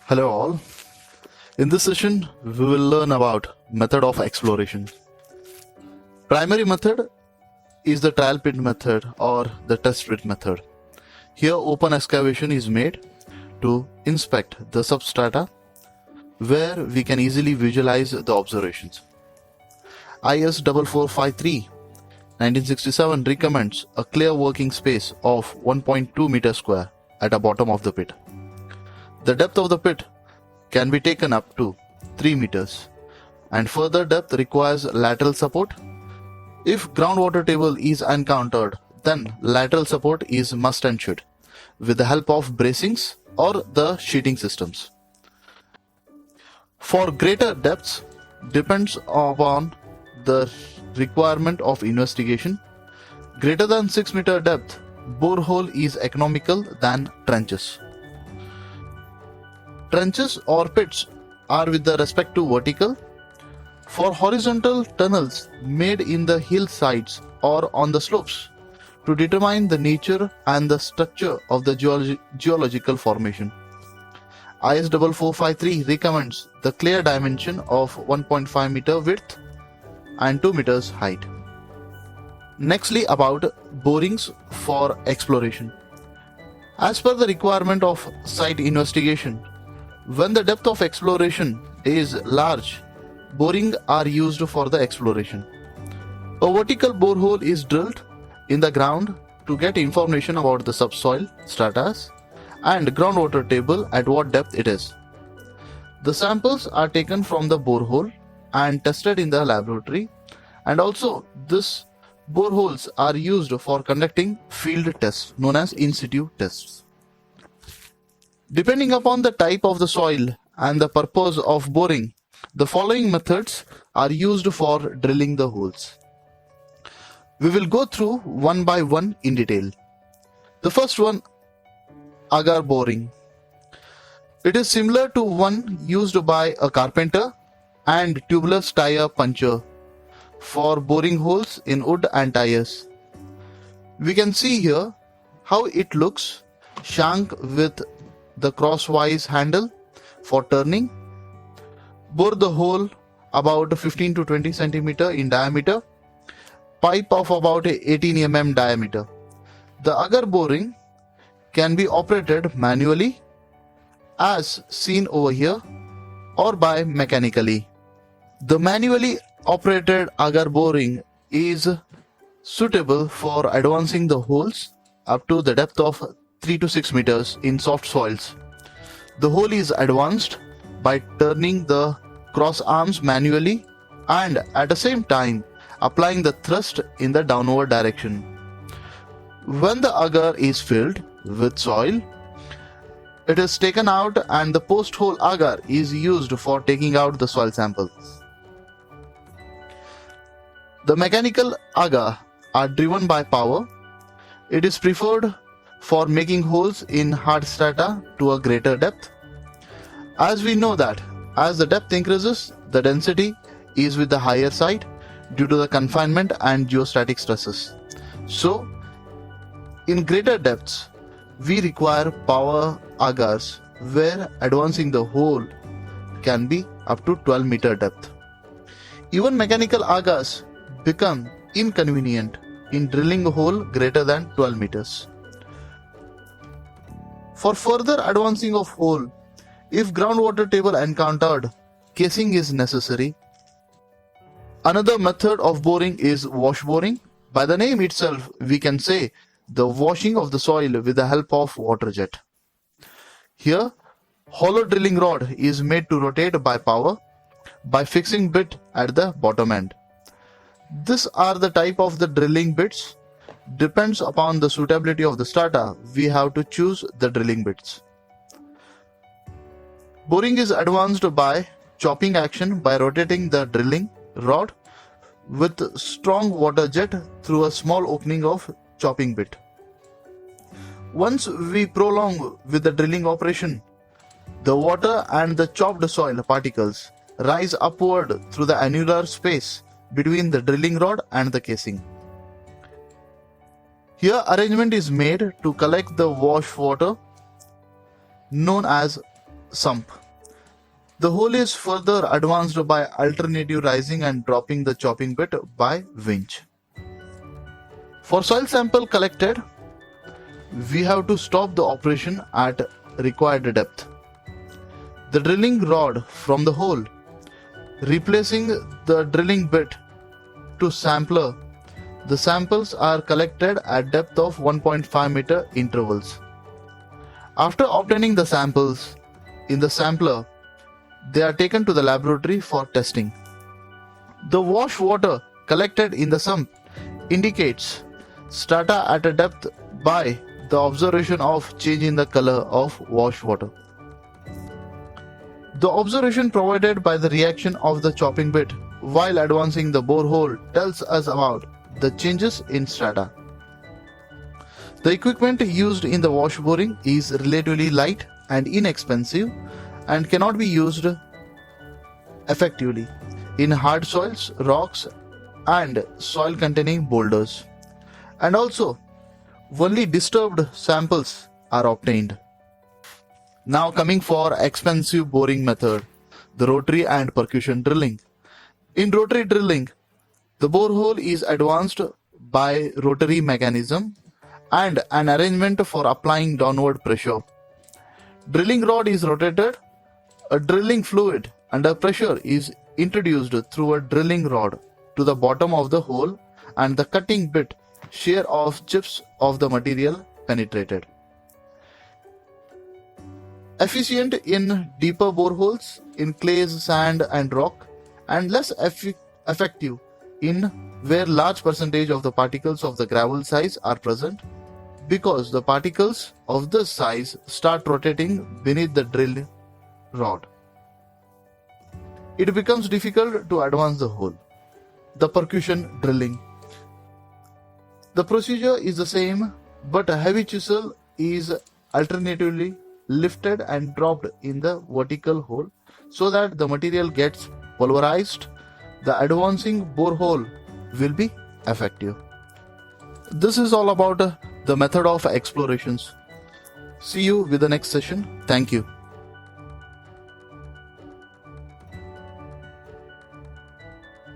Hello all. In this session, we will learn about method of exploration. Primary method is the trial pit method or the test pit method. Here open excavation is made to inspect the substrata where we can easily visualize the observations. IS 4453 1967 recommends a clear working space of 1.2 meters square at the bottom of the pit. The depth of the pit can be taken up to 3 meters and further depth requires lateral support. If groundwater table is encountered, then lateral support is must and should with the help of bracings or the sheeting systems. For greater depths depends upon the requirement of investigation. Greater than 6 meter depth, borehole is economical than trenches. Trenches or pits are with the respect to vertical. For horizontal tunnels made in the hillsides or on the slopes to determine the nature and the structure of the geological formation. IS 4453 recommends the clear dimension of 1.5 meter width and 2 meters height. Nextly, about borings for exploration. As per the requirement of site investigation, when the depth of exploration is large, boring are used for the exploration. A vertical borehole is drilled in the ground to get information about the subsoil, stratas, and groundwater table at what depth it is. The samples are taken from the borehole and tested in the laboratory, and also these boreholes are used for conducting field tests known as in situ tests. Depending upon the type of the soil and the purpose of boring, the following methods are used for drilling the holes. We will go through one by one in detail. The first one, agar boring. It is similar to one used by a carpenter and tubeless tire puncher for boring holes in wood and tires. We can see here how it looks, shank with the crosswise handle for turning. Bore the hole about 15 to 20 centimeter in diameter, pipe of about 18 mm diameter. The agar boring can be operated manually as seen over here or by mechanically. The manually operated agar boring is suitable for advancing the holes up to the depth of 3 to 6 meters in soft soils. The hole is advanced by turning the cross arms manually and at the same time applying the thrust in the downward direction. When the agar is filled with soil, it is taken out and the post-hole agar is used for taking out the soil samples. The mechanical agar are driven by power. It is preferred for making holes in hard strata to a greater depth. As we know that as the depth increases, the density is with the higher side due to the confinement and geostatic stresses. So, in greater depths, we require power agars where advancing the hole can be up to 12 meter depth. Even mechanical agars become inconvenient in drilling a hole greater than 12 meters. For further advancing of hole, if groundwater table encountered, casing is necessary. Another method of boring is wash boring. By the name itself, we can say the washing of the soil with the help of water jet. Here, hollow drilling rod is made to rotate by power by fixing bit at the bottom end. These are the type of the drilling bits. Depends upon the suitability of the strata, we have to choose the drilling bits. Boring is advanced by chopping action by rotating the drilling rod with strong water jet through a small opening of chopping bit. Once we prolong with the drilling operation, the water and the chopped soil particles rise upward through the annular space between the drilling rod and the casing. Here arrangement is made to collect the wash water known as sump. The hole is further advanced by alternative rising and dropping the chopping bit by winch. For soil sample collected, we have to stop the operation at required depth. The drilling rod from the hole, replacing the drilling bit to sampler. The samples are collected at depth of 1.5 meter intervals. After obtaining the samples in the sampler, they are taken to the laboratory for testing. The wash water collected in the sump indicates strata at a depth by the observation of change in the color of wash water. The observation provided by the reaction of the chopping bit while advancing the borehole tells us about the changes in strata. The equipment used in the wash boring is relatively light and inexpensive and cannot be used effectively in hard soils, rocks, and soil containing boulders. And also, only disturbed samples are obtained. Now coming for expensive boring method, the rotary and percussion drilling. In rotary drilling, the borehole is advanced by rotary mechanism and an arrangement for applying downward pressure. Drilling rod is rotated, a drilling fluid under pressure is introduced through a drilling rod to the bottom of the hole and the cutting bit shear off chips of the material penetrated. Efficient in deeper boreholes in clays, sand and rock, and less effective in where large percentage of the particles of the gravel size are present, because the particles of this size start rotating beneath the drill rod. It becomes difficult to advance the hole. The percussion drilling. The procedure is the same, but a heavy chisel is alternatively lifted and dropped in the vertical hole so that the material gets pulverized. The advancing borehole will be effective. This is all about the method of explorations. See you with the next session. Thank you.